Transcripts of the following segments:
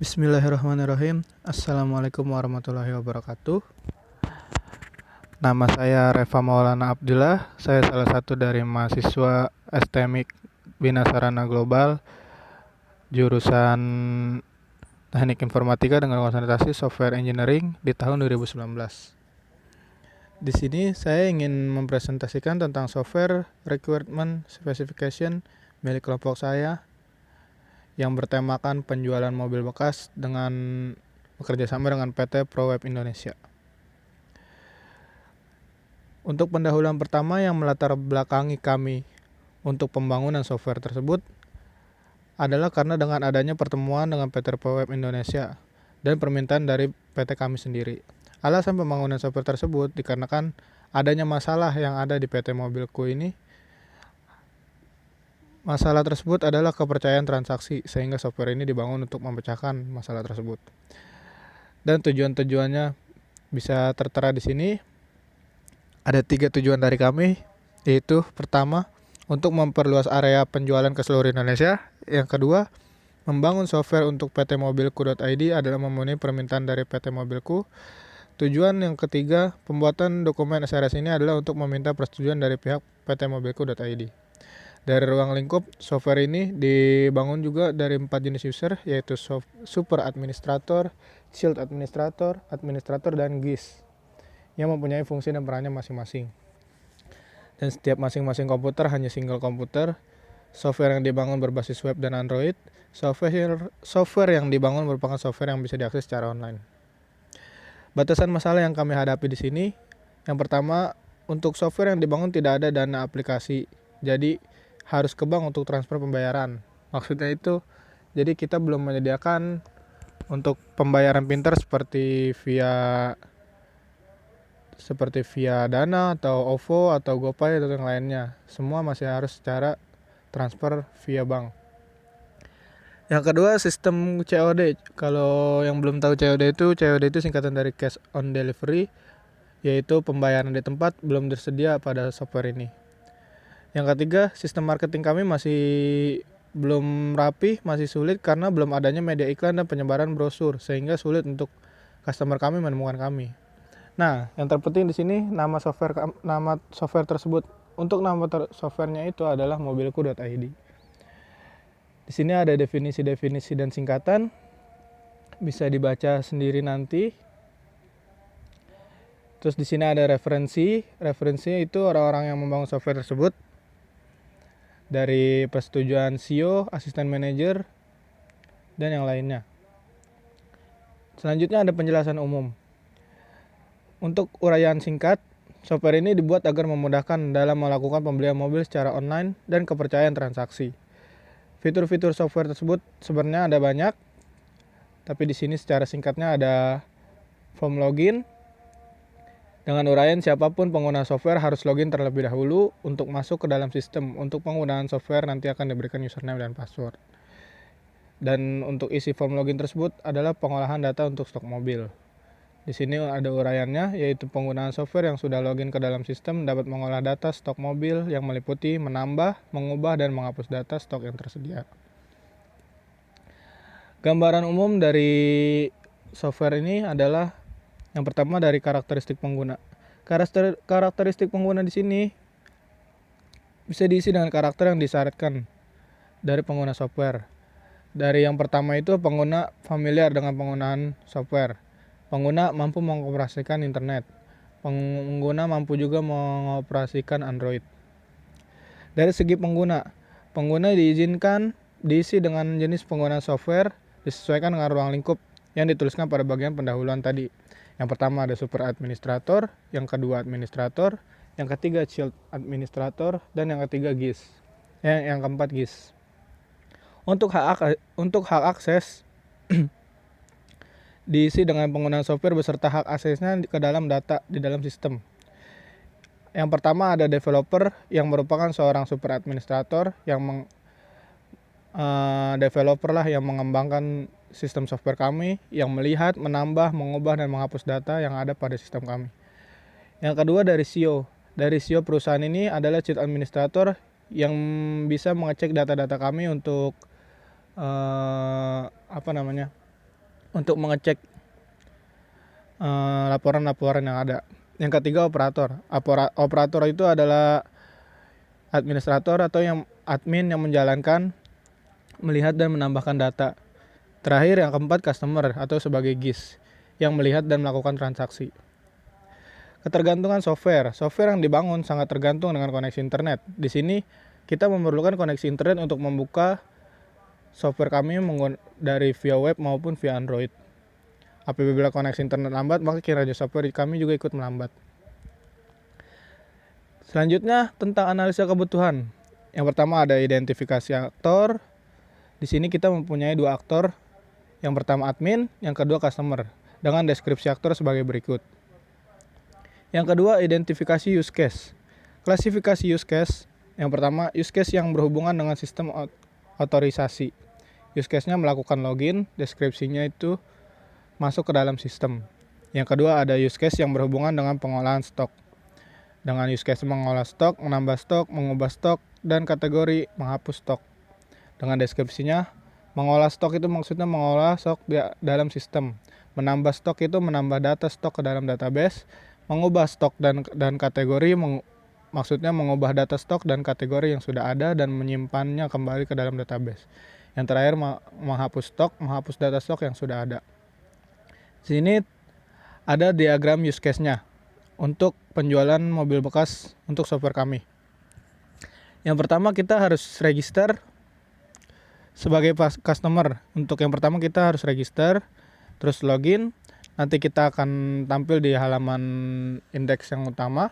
Bismillahirrahmanirrahim. Assalamualaikum warahmatullahi wabarakatuh. Nama saya Reva Maulana Abdillah. Saya salah satu dari mahasiswa STMIK Bina Sarana Global, jurusan Teknik Informatika dengan konsentrasi Software Engineering di tahun 2019. Di sini saya ingin mempresentasikan tentang software requirement specification milik kelompok saya yang bertemakan penjualan mobil bekas dengan bekerjasama dengan PT Pro Web Indonesia. Untuk pendahuluan pertama yang melatar belakangi kami untuk pembangunan software tersebut adalah karena dengan adanya pertemuan dengan PT Pro Web Indonesia dan permintaan dari PT kami sendiri. Alasan pembangunan software tersebut dikarenakan adanya masalah yang ada di PT Mobilku ini. Masalah tersebut adalah kepercayaan transaksi, sehingga software ini dibangun untuk memecahkan masalah tersebut. Dan tujuan-tujuannya bisa tertera di sini. Ada 3 tujuan dari kami, yaitu pertama, untuk memperluas area penjualan ke seluruh Indonesia. Yang kedua, membangun software untuk PT Mobilku.id adalah memenuhi permintaan dari PT Mobilku. Tujuan yang ketiga, pembuatan dokumen SRS ini adalah untuk meminta persetujuan dari pihak PT Mobilku.id. Dari ruang lingkup, software ini dibangun juga dari 4 jenis user, yaitu Super Administrator, Shield Administrator, Administrator, dan GIS, yang mempunyai fungsi dan perannya masing-masing. Dan setiap masing-masing komputer hanya single komputer. Software yang dibangun berbasis web dan Android. Software yang dibangun merupakan software yang bisa diakses secara online. Batasan masalah yang kami hadapi di sini, yang pertama, untuk software yang dibangun tidak ada dana aplikasi. Jadi harus ke bank untuk transfer pembayaran. Maksudnya itu, jadi kita belum menyediakan untuk pembayaran pintar seperti via Dana atau OVO atau GoPay atau yang lainnya. Semua masih harus secara transfer via bank. Yang kedua, sistem COD. Kalau yang belum tahu COD itu singkatan dari Cash on Delivery, yaitu pembayaran di tempat belum tersedia pada software ini. Yang ketiga, sistem marketing kami masih belum rapi, masih sulit karena belum adanya media iklan dan penyebaran brosur, sehingga sulit untuk customer kami menemukan kami. Nah, yang terpenting di sini nama software tersebut. Untuk nama softwarenya itu adalah mobilku.id. Di sini ada definisi-definisi dan singkatan, bisa dibaca sendiri nanti. Terus di sini ada referensi. Referensinya itu orang-orang yang membangun software tersebut, dari persetujuan CEO, asisten manajer, dan yang lainnya. Selanjutnya ada penjelasan umum. Untuk uraian singkat, software ini dibuat agar memudahkan dalam melakukan pembelian mobil secara online dan kepercayaan transaksi. Fitur-fitur software tersebut sebenarnya ada banyak, tapi di sini secara singkatnya ada form login. Dengan uraian, siapapun pengguna software harus login terlebih dahulu untuk masuk ke dalam sistem. Untuk penggunaan software nanti akan diberikan username dan password. Dan untuk isi form login tersebut adalah pengolahan data untuk stok mobil. Di sini ada uraiannya, yaitu penggunaan software yang sudah login ke dalam sistem dapat mengolah data stok mobil yang meliputi menambah, mengubah, dan menghapus data stok yang tersedia. Gambaran umum dari software ini adalah yang pertama dari karakteristik pengguna. Karakteristik pengguna di sini bisa diisi dengan karakter yang disyaratkan dari pengguna software. Dari yang pertama itu pengguna familiar dengan penggunaan software. Pengguna mampu mengoperasikan internet. Pengguna mampu juga mengoperasikan Android. Dari segi pengguna diizinkan diisi dengan jenis penggunaan software disesuaikan dengan ruang lingkup yang dituliskan pada bagian pendahuluan tadi. Yang pertama ada Super Administrator, yang kedua Administrator, yang ketiga Shield Administrator, dan yang ketiga GIS. Yang keempat GIS. Untuk hak akses diisi dengan penggunaan software beserta hak aksesnya ke dalam data di dalam sistem. Yang pertama ada developer yang merupakan seorang super administrator yang developer lah yang mengembangkan sistem software kami, yang melihat, menambah, mengubah, dan menghapus data yang ada pada sistem kami. Yang kedua dari CEO. Dari CEO perusahaan ini adalah chief administrator yang bisa mengecek data-data kami untuk untuk mengecek laporan-laporan yang ada. Yang ketiga, operator. Operator itu adalah administrator atau yang admin yang menjalankan, melihat dan menambahkan data. Terakhir, yang keempat, customer atau sebagai GIS yang melihat dan melakukan transaksi. Ketergantungan software. Software yang dibangun sangat tergantung dengan koneksi internet. Di sini kita memerlukan koneksi internet untuk membuka software kami dari via web maupun via Android. Apabila koneksi internet lambat, maka kinerja software kami juga ikut melambat. Selanjutnya, tentang analisa kebutuhan. Yang pertama ada identifikasi aktor. Di sini kita mempunyai dua aktor. Yang pertama admin, yang kedua customer, dengan deskripsi aktor sebagai berikut. Yang kedua, identifikasi use case. Klasifikasi use case. Yang pertama, use case yang berhubungan dengan sistem otorisasi. Use case-nya melakukan login, deskripsinya itu masuk ke dalam sistem. Yang kedua, ada use case yang berhubungan dengan pengolahan stok. Dengan use case mengolah stok, menambah stok, mengubah stok, dan kategori menghapus stok. Dengan deskripsinya, mengolah stok itu maksudnya mengolah stok di dalam sistem. Menambah stok itu menambah data stok ke dalam database. Mengubah stok dan kategori maksudnya mengubah data stok dan kategori yang sudah ada dan menyimpannya kembali ke dalam database. Yang terakhir, menghapus stok, menghapus data stok yang sudah ada. Sini ada diagram use case-nya untuk penjualan mobil bekas untuk software kami. Yang pertama, kita harus register sebagai customer. Untuk yang pertama kita harus register, terus login. Nanti kita akan tampil di halaman indeks yang utama.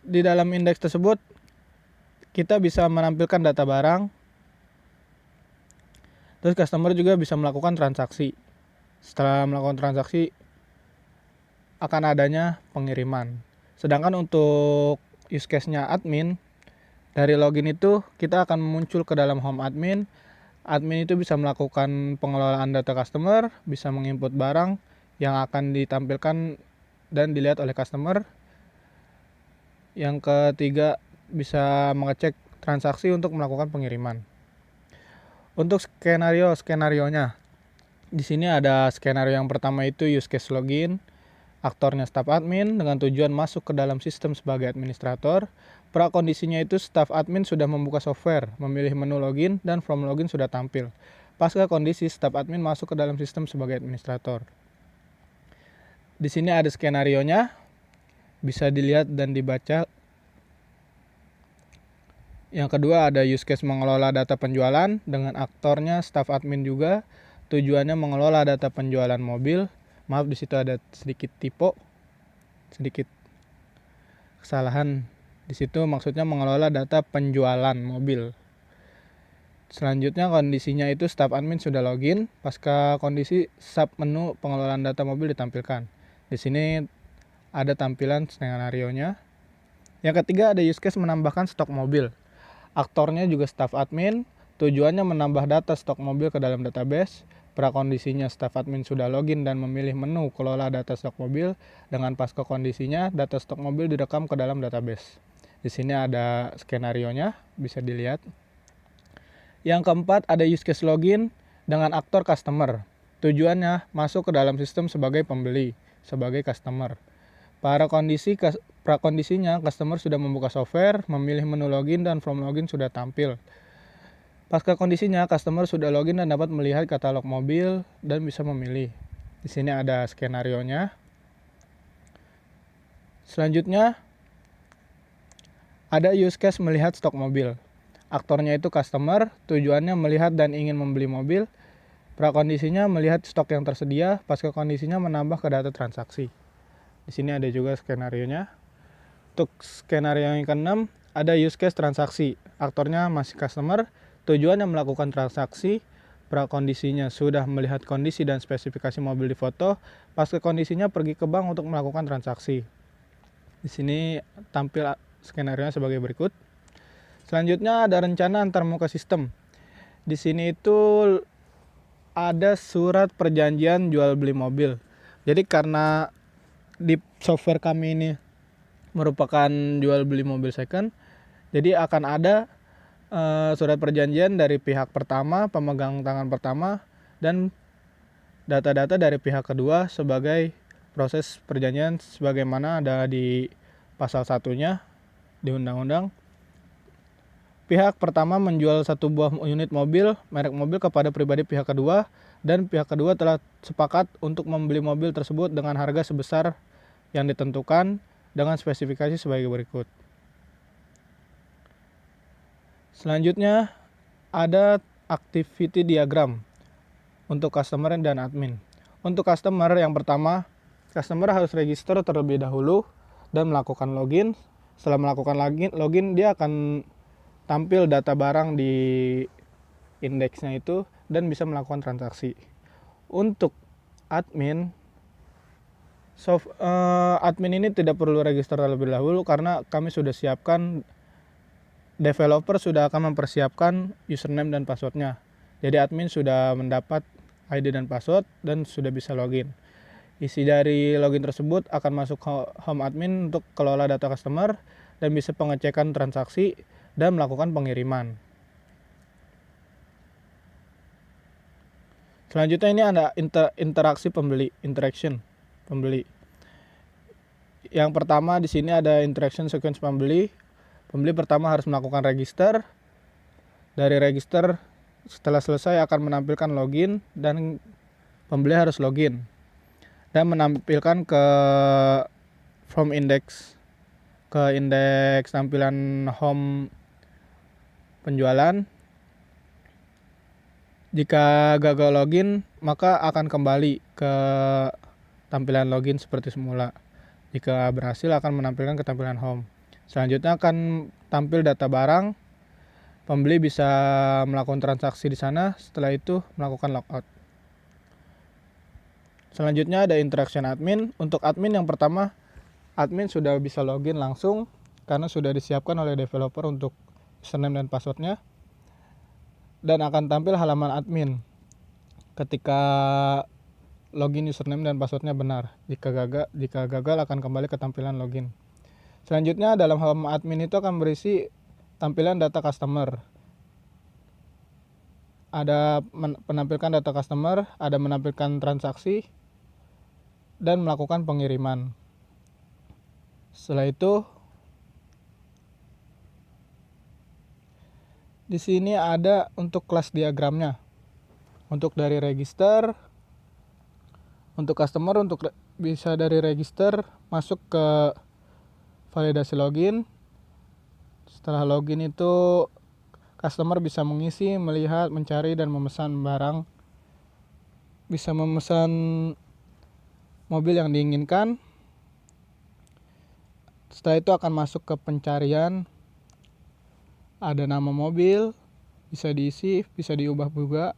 Di dalam indeks tersebut kita bisa menampilkan data barang. Terus customer juga bisa melakukan transaksi. Setelah melakukan transaksi akan adanya pengiriman. Sedangkan untuk use case-nya admin, dari login itu kita akan muncul ke dalam home admin. Admin itu bisa melakukan pengelolaan data customer, bisa menginput barang yang akan ditampilkan dan dilihat oleh customer. Yang ketiga, bisa mengecek transaksi untuk melakukan pengiriman. Untuk skenario-nya, di sini ada skenario yang pertama itu use case login, aktornya staf admin dengan tujuan masuk ke dalam sistem sebagai administrator. Prakondisinya itu staf admin sudah membuka software, memilih menu login, dan form login sudah tampil. Pasca kondisi, staf admin masuk ke dalam sistem sebagai administrator. Di sini ada skenarionya, bisa dilihat dan dibaca. Yang kedua ada use case mengelola data penjualan dengan aktornya staf admin juga. Tujuannya mengelola data penjualan mobil. Maaf, di situ ada sedikit typo, sedikit kesalahan. Di situ maksudnya mengelola data penjualan mobil. Selanjutnya kondisinya itu staf admin sudah login. Pasca kondisi, sub menu pengelolaan data mobil ditampilkan. Di sini ada tampilan skenario-nya. Yang ketiga ada use case menambahkan stok mobil. Aktornya juga staf admin. Tujuannya menambah data stok mobil ke dalam database. Prakondisinya staf admin sudah login dan memilih menu kelola data stok mobil. Dengan pasca kondisinya data stok mobil direkam ke dalam database. Di sini ada skenario-nya, bisa dilihat. Yang keempat ada use case login dengan aktor customer. Tujuannya masuk ke dalam sistem sebagai pembeli, sebagai customer. Prakondisinya customer sudah membuka software, memilih menu login dan form login sudah tampil. Pasca kondisinya customer sudah login dan dapat melihat katalog mobil dan bisa memilih. Di sini ada skenario-nya. Selanjutnya ada use case melihat stok mobil. Aktornya itu customer, tujuannya melihat dan ingin membeli mobil. Prakondisinya melihat stok yang tersedia, pasca kondisinya menambah ke data transaksi. Di sini ada juga skenario-nya. Untuk skenario yang keenam, ada use case transaksi. Aktornya masih customer, tujuannya melakukan transaksi. Prakondisinya sudah melihat kondisi dan spesifikasi mobil di foto. Pasca kondisinya pergi ke bank untuk melakukan transaksi. Di sini tampil skenario-nya sebagai berikut. Selanjutnya ada rencana antarmuka sistem. Di sini itu ada surat perjanjian jual beli mobil. Jadi karena di software kami ini merupakan jual beli mobil second, jadi akan ada surat perjanjian dari pihak pertama, pemegang tangan pertama, dan data-data dari pihak kedua sebagai proses perjanjian sebagaimana ada di pasal 1-nya di undang-undang. Pihak pertama menjual satu buah unit mobil, merek mobil kepada pribadi pihak kedua, dan pihak kedua telah sepakat untuk membeli mobil tersebut dengan harga sebesar yang ditentukan dengan spesifikasi sebagai berikut. Selanjutnya ada activity diagram untuk customer dan admin. Untuk customer yang pertama, customer harus register terlebih dahulu dan melakukan login. Setelah melakukan login, dia akan tampil data barang di indeksnya itu dan bisa melakukan transaksi. Untuk admin, admin ini tidak perlu register terlebih dahulu karena kami sudah siapkan, developer sudah akan mempersiapkan username dan passwordnya. Jadi admin sudah mendapat ID dan password dan sudah bisa login. Isi dari login tersebut akan masuk home admin untuk kelola data customer dan bisa pengecekan transaksi dan melakukan pengiriman. Selanjutnya ini ada interaksi pembeli, interaction pembeli. Yang pertama di sini ada interaction sequence pembeli. Pembeli pertama harus melakukan register. Dari register setelah selesai akan menampilkan login dan pembeli harus login dan menampilkan ke from index, ke indeks tampilan home penjualan. Jika gagal login, maka akan kembali ke tampilan login seperti semula. Jika berhasil akan menampilkan ke tampilan home. Selanjutnya akan tampil data barang. Pembeli bisa melakukan transaksi di sana, setelah itu melakukan logout. Selanjutnya ada interaction admin. Untuk admin yang pertama, admin sudah bisa login langsung karena sudah disiapkan oleh developer untuk username dan passwordnya. Dan akan tampil halaman admin ketika login username dan passwordnya benar. Jika gagal akan kembali ke tampilan login. Selanjutnya dalam halaman admin itu akan berisi tampilan data customer. Ada menampilkan data customer, ada menampilkan transaksi, dan melakukan pengiriman. Setelah itu di sini ada untuk kelas diagramnya. Untuk dari register, untuk customer, untuk bisa dari register masuk ke validasi login. Setelah login itu customer bisa mengisi, melihat, mencari, dan memesan barang. Bisa memesan mobil yang diinginkan. Setelah itu akan masuk ke pencarian. Ada nama mobil, bisa diisi, bisa diubah juga.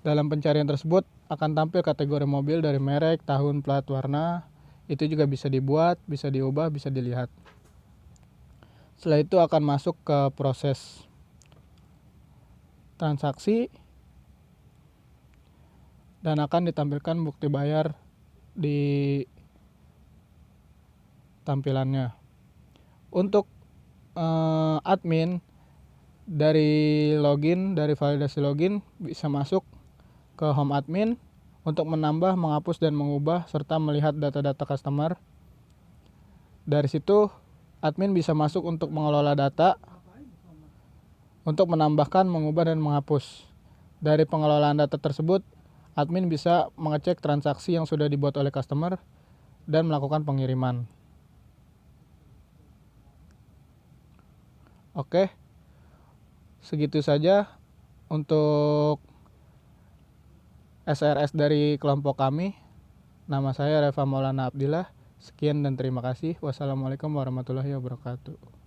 Dalam pencarian tersebut akan tampil kategori mobil dari merek, tahun, plat, warna. Itu juga bisa dibuat, bisa diubah, bisa dilihat. Setelah itu akan masuk ke proses transaksi dan akan ditampilkan bukti bayar di tampilannya. Untuk admin dari login, dari validasi login bisa masuk ke home admin untuk menambah, menghapus, dan mengubah serta melihat data-data customer. Dari situ admin bisa masuk untuk mengelola data, untuk menambahkan, mengubah, dan menghapus. Dari pengelolaan data tersebut, admin bisa mengecek transaksi yang sudah dibuat oleh customer dan melakukan pengiriman. Oke, segitu saja untuk SRS dari kelompok kami. Nama saya Reva Maulana Abdillah. Sekian dan terima kasih. Wassalamualaikum warahmatullahi wabarakatuh.